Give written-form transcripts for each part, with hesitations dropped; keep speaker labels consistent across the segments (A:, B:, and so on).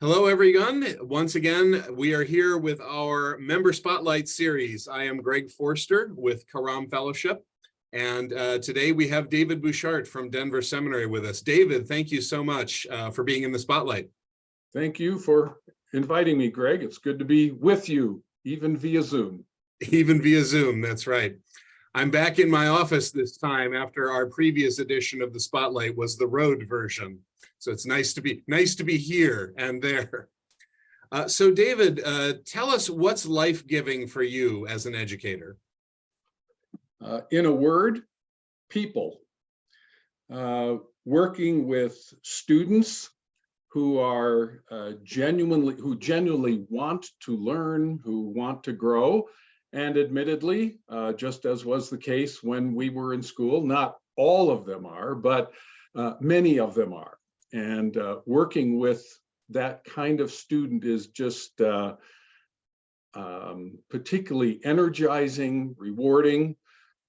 A: Hello, everyone. Once again, we are here with our Member Spotlight series. I am Greg Forster with Karam Fellowship, and today we have David Buschart from Denver Seminary with us. David, thank you so much for being in the spotlight.
B: Thank you for inviting me, Greg. It's good to be with you, even via Zoom.
A: Even via Zoom, that's right. I'm back in my office this time after our previous edition of the Spotlight was the road version. So it's nice to be here and there. So David, tell us what's life-giving for you as an educator?
B: In a word, people. Working with students who are genuinely want to learn, who want to grow, and admittedly, just as was the case when we were in school, not all of them are, but many of them are. And working with that kind of student is just particularly energizing, rewarding,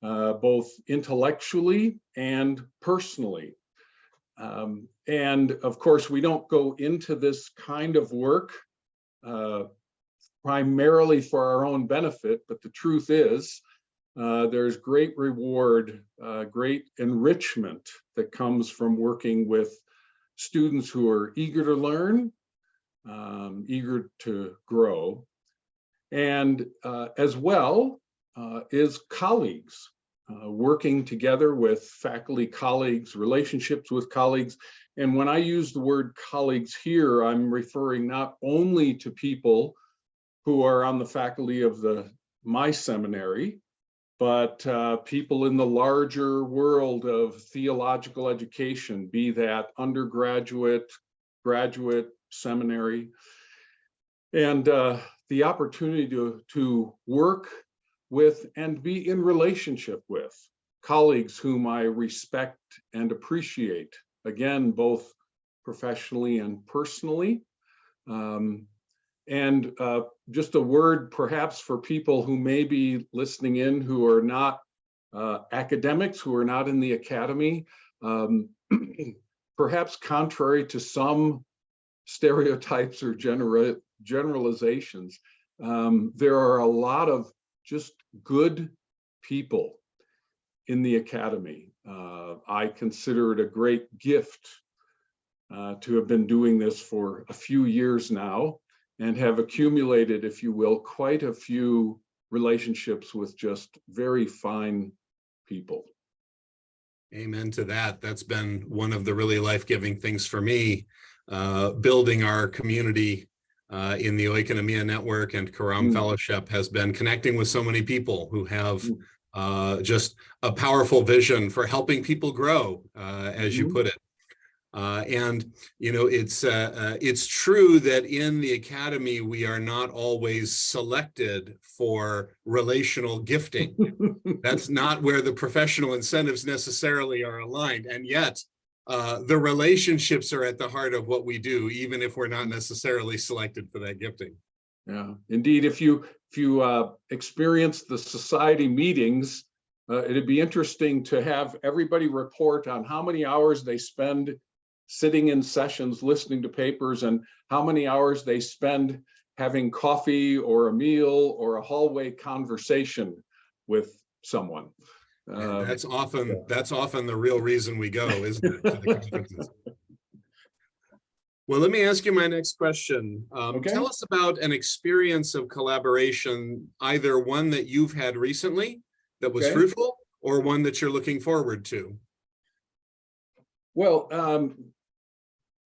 B: both intellectually and personally. And of course, we don't go into this kind of work primarily for our own benefit, but the truth is there's great reward, great enrichment that comes from working with students who are eager to learn, eager to grow, and as well is colleagues, working together with faculty colleagues, relationships with colleagues. And when I use the word colleagues here, I'm referring not only to people who are on the faculty of my seminary, but people in the larger world of theological education, be that undergraduate, graduate, seminary, and the opportunity to work with and be in relationship with colleagues whom I respect and appreciate, again, both professionally and personally. And just a word perhaps for people who may be listening in who are not academics, who are not in the academy, perhaps contrary to some stereotypes or generalizations, there are a lot of just good people in the academy. I consider it a great gift to have been doing this for a few years now, and have accumulated, if you will, quite a few relationships with just very fine people.
A: Amen to that. That's been one of the really life-giving things for me, building our community in the Oikonomia Network and Karam Fellowship has been connecting with so many people who have just a powerful vision for helping people grow, as you put it. And you know, it's true that in the academy we are not always selected for relational gifting. That's not where the professional incentives necessarily are aligned, and yet the relationships are at the heart of what we do, even if we're not necessarily selected for that gifting.
B: Yeah, indeed. If you experience the society meetings, it'd be interesting to have everybody report on how many hours they spend sitting in sessions, listening to papers, and how many hours they spend having coffee or a meal or a hallway conversation with someone.
A: That's often the real reason we go, isn't it? To the conferences. Well, let me ask you my next question.
B: Okay.
A: Tell us about an experience of collaboration, either one that you've had recently that was fruitful, or one that you're looking forward to.
B: Well,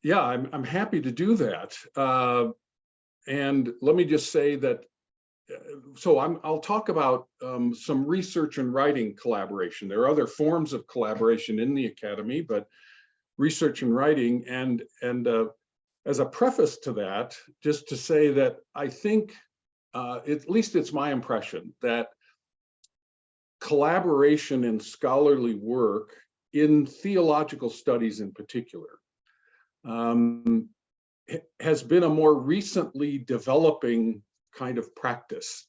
B: yeah, I'm happy to do that. And let me just say that, so I'll talk about some research and writing collaboration. There are other forms of collaboration in the academy, but research and writing, and as a preface to that, just to say that I think, at least it's my impression, that collaboration in scholarly work, in theological studies in particular, has been a more recently developing kind of practice.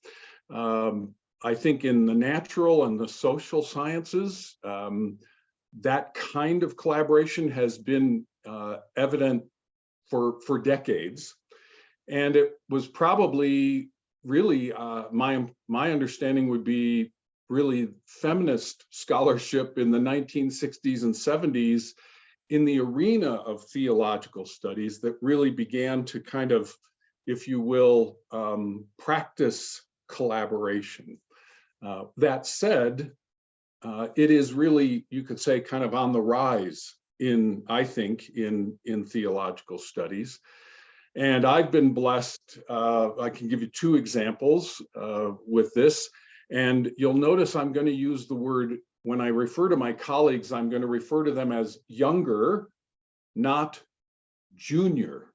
B: I think in the natural and the social sciences, that kind of collaboration has been evident for decades. And it was probably really, my understanding would be really feminist scholarship in the 1960s and 70s in the arena of theological studies that really began to kind of, if you will, practice collaboration. That said, it is really, you could say, kind of on the rise I think, in theological studies. And I've been blessed, I can give you two examples with this. And you'll notice I'm going to use the word, when I refer to my colleagues, I'm going to refer to them as younger, not junior.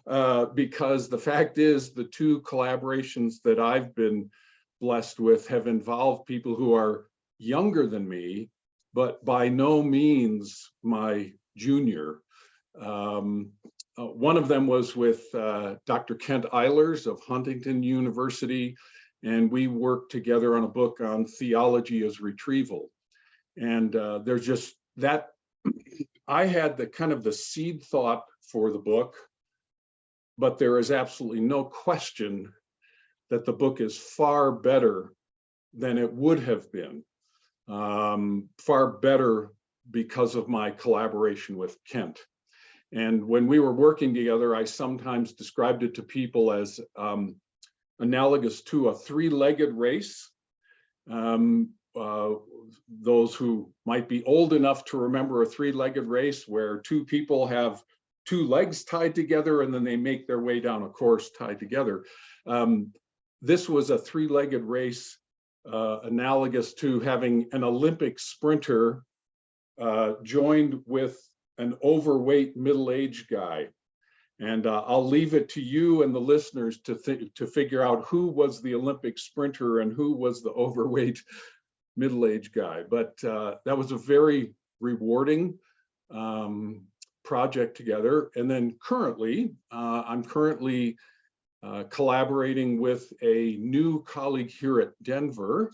B: Because the fact is, the two collaborations that I've been blessed with have involved people who are younger than me, but by no means my junior. One of them was with Dr. Kent Eilers of Huntington University, and we worked together on a book on theology as retrieval. And there's just that, I had the kind of the seed thought for the book, but there is absolutely no question that the book is far better than it would have been. Far better because of my collaboration with Kent. And when we were working together, I sometimes described it to people as analogous to a three-legged race. Those who might be old enough to remember a three-legged race where two people have two legs tied together and then they make their way down a course tied together. This was a three-legged race analogous to having an Olympic sprinter joined with an overweight middle-aged guy. And I'll leave it to you and the listeners to figure out who was the Olympic sprinter and who was the overweight middle-aged guy. But that was a very rewarding project together. And then currently, I'm currently collaborating with a new colleague here at Denver,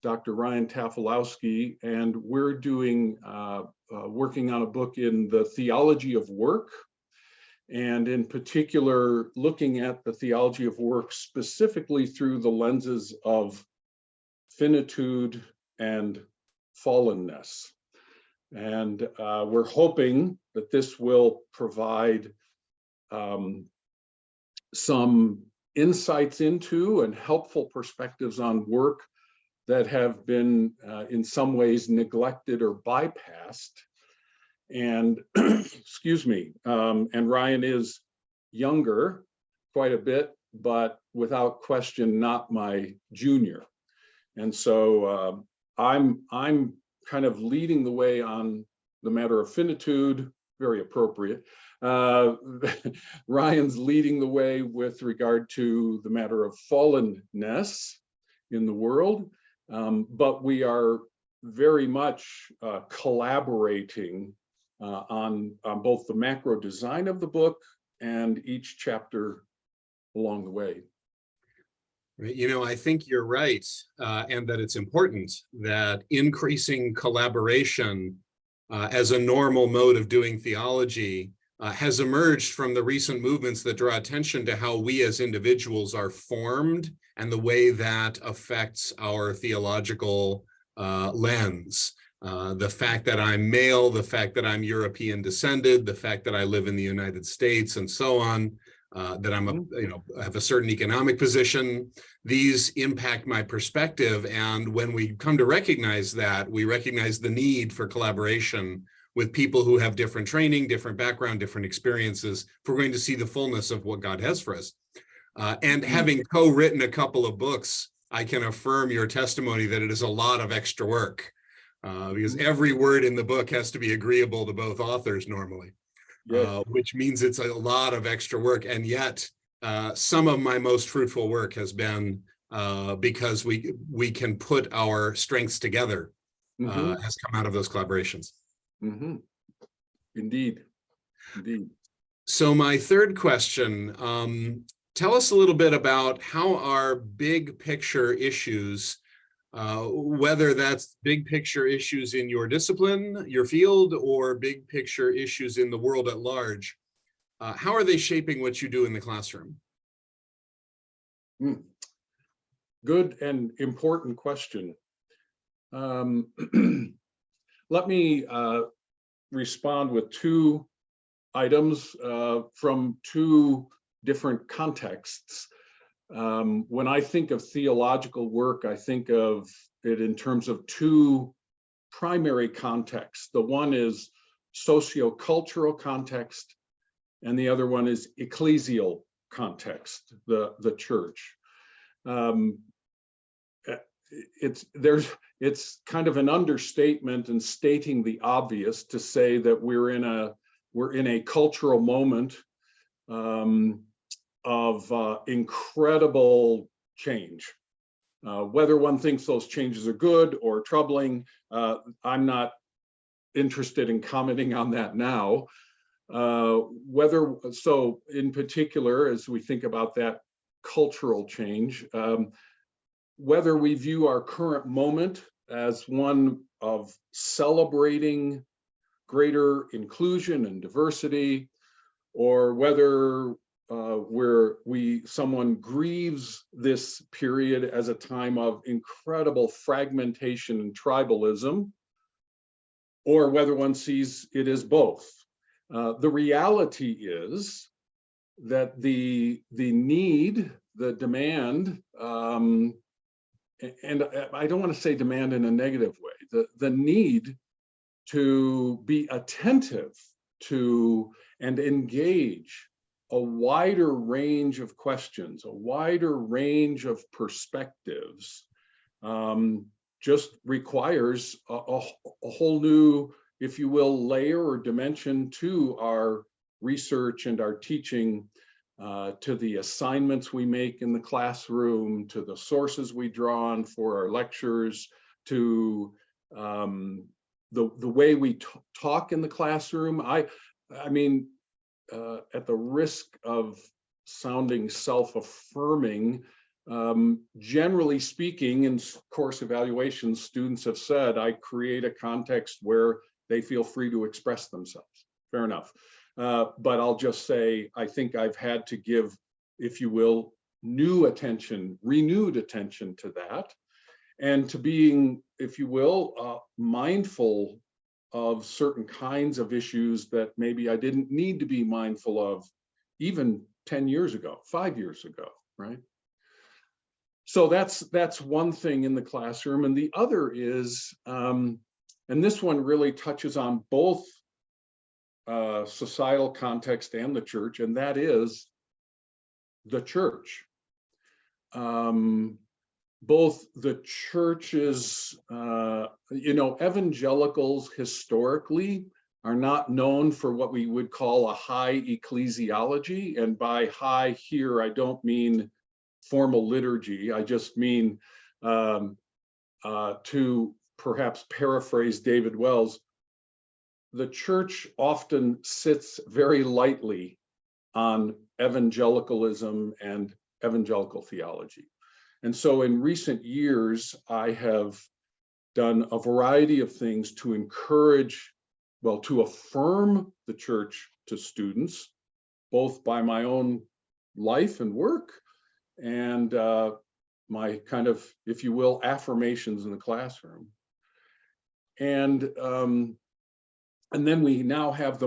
B: Dr. Ryan Tafilowski, and we're doing working on a book in the theology of work, and in particular looking at the theology of work specifically through the lenses of finitude and fallenness. And we're hoping that this will provide some insights into and helpful perspectives on work that have been in some ways neglected or bypassed. And excuse me, and Ryan is younger quite a bit, but without question not my junior. And so I'm kind of leading the way on the matter of finitude, very appropriate. Ryan's leading the way with regard to the matter of fallenness in the world, but we are very much collaborating on both the macro design of the book and each chapter along the way.
A: Right. You know, I think you're right, and that it's important that increasing collaboration as a normal mode of doing theology has emerged from the recent movements that draw attention to how we as individuals are formed and the way that affects our theological lens. The fact that I'm male, the fact that I'm European descended, the fact that I live in the United States, and so on, that I'm have a certain economic position. These impact my perspective, and when we come to recognize that, we recognize the need for collaboration with people who have different training, different background, different experiences, if we're going to see the fullness of what God has for us. And having co-written a couple of books, I can affirm your testimony that it is a lot of extra work, because every word in the book has to be agreeable to both authors normally, yes. Which means it's a lot of extra work. And yet some of my most fruitful work has been because we can put our strengths together, has come out of those collaborations.
B: Indeed, indeed.
A: So my third question, tell us a little bit about how our big picture issues, whether that's big picture issues in your discipline, your field, or big picture issues in the world at large, How are they shaping what you do in the classroom?
B: Good and important question. Let me respond with two items from two different contexts. When I think of theological work, I think of it in terms of two primary contexts. The one is sociocultural context, and the other one is ecclesial context, the church. It's kind of an understatement and stating the obvious to say that we're in a cultural moment of incredible change. Whether one thinks those changes are good or troubling, I'm not interested in commenting on that now. So in particular, as we think about that cultural change, whether we view our current moment as one of celebrating greater inclusion and diversity, or whether someone grieves this period as a time of incredible fragmentation and tribalism, or whether one sees it as both. The reality is that the need, the demand, and I don't want to say demand in a negative way, the need to be attentive to and engage a wider range of questions, a wider range of perspectives, just requires a whole new, if you will, layer or dimension to our research and our teaching, to the assignments we make in the classroom, to the sources we draw on for our lectures, to the way we talk in the classroom. I mean, at the risk of sounding self-affirming, generally speaking, in course evaluations, students have said, I create a context where they feel free to express themselves. Fair enough. But I'll just say, I think I've had to give, if you will, new attention, renewed attention to that, and to being, if you will, mindful of certain kinds of issues that maybe I didn't need to be mindful of even 10 years ago, 5 years ago, right? So that's one thing in the classroom. And the other is, and this one really touches on both societal context and the church, and that is the church. Both the churches, evangelicals historically are not known for what we would call a high ecclesiology. And by high here, I don't mean formal liturgy. I just mean, to perhaps paraphrase David Wells, the church often sits very lightly on evangelicalism and evangelical theology. And so in recent years, I have done a variety of things to encourage, well, to affirm the church to students, both by my own life and work and my kind of, if you will, affirmations in the classroom. And then we now have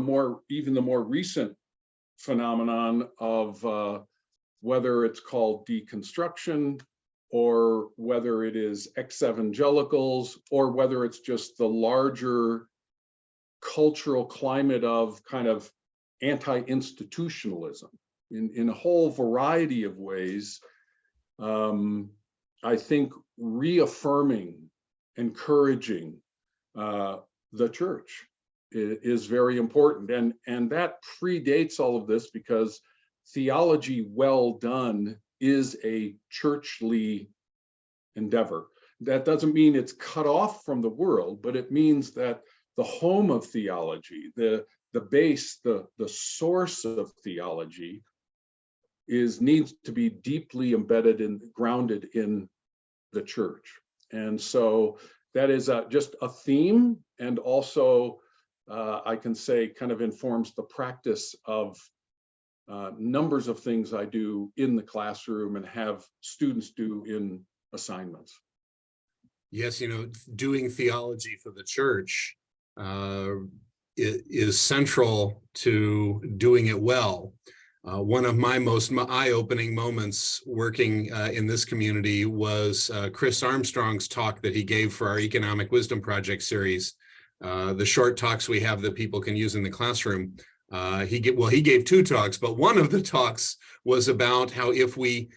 B: even the more recent phenomenon of whether it's called deconstruction, or whether it is ex-evangelicals, or whether it's just the larger cultural climate of kind of anti-institutionalism in a whole variety of ways. I think reaffirming, encouraging the church is very important. And that predates all of this, because theology well done is a churchly endeavor. That doesn't mean it's cut off from the world, but it means that the home of theology, the base, the source of theology needs to be deeply embedded and grounded in the church. And so that is just a theme, and also I can say kind of informs the practice of numbers of things I do in the classroom and have students do in assignments.
A: Yes, doing theology for the church is central to doing it well. One of my most eye-opening moments working in this community was Chris Armstrong's talk that he gave for our Economic Wisdom Project series, the short talks we have that people can use in the classroom. He gave two talks, but one of the talks was about how if we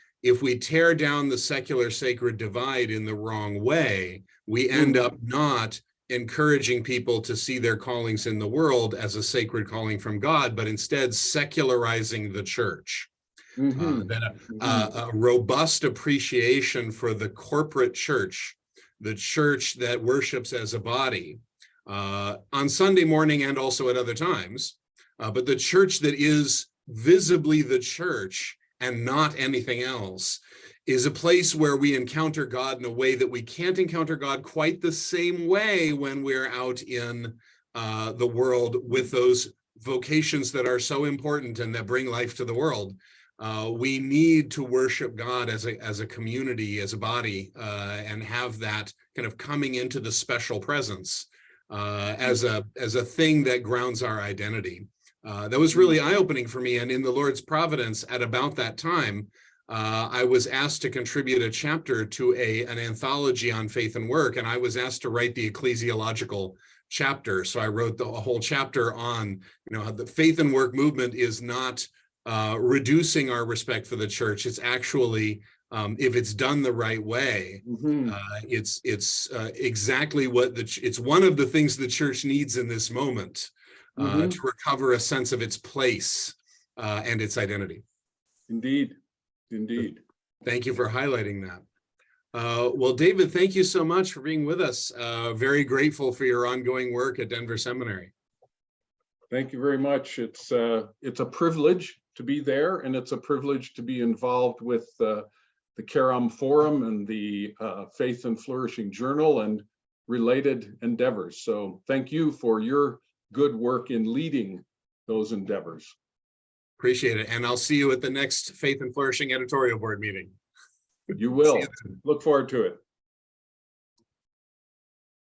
A: tear down the secular sacred divide in the wrong way, we end up not encouraging people to see their callings in the world as a sacred calling from God, but instead secularizing the church. A robust appreciation for the corporate church, the church that worships as a body on Sunday morning and also at other times, but the church that is visibly the church and not anything else, is a place where we encounter God in a way that we can't encounter God quite the same way when we're out in the world with those vocations that are so important and that bring life to the world. We need to worship God as a community, as a body, and have that kind of coming into the special presence as a thing that grounds our identity. That was really eye-opening for me. And in the Lord's providence, at about that time, I was asked to contribute a chapter to an anthology on faith and work, and I was asked to write the ecclesiological chapter. So I wrote a whole chapter on, how the faith and work movement is not reducing our respect for the church. It's actually, if it's done the right way, it's exactly what it's one of the things the church needs in this moment. To recover a sense of its place and its identity.
B: Indeed.
A: Thank you for highlighting that. Well, David, thank you so much for being with us. Very grateful for your ongoing work at Denver Seminary.
B: Thank you very much. It's a privilege to be there, and it's a privilege to be involved with the Karam Forum and the Faith and Flourishing Journal and related endeavors. So thank you for your good work in leading those endeavors.
A: Appreciate it. And I'll see you at the next Faith and Flourishing editorial board meeting.
B: You will. Look forward to it.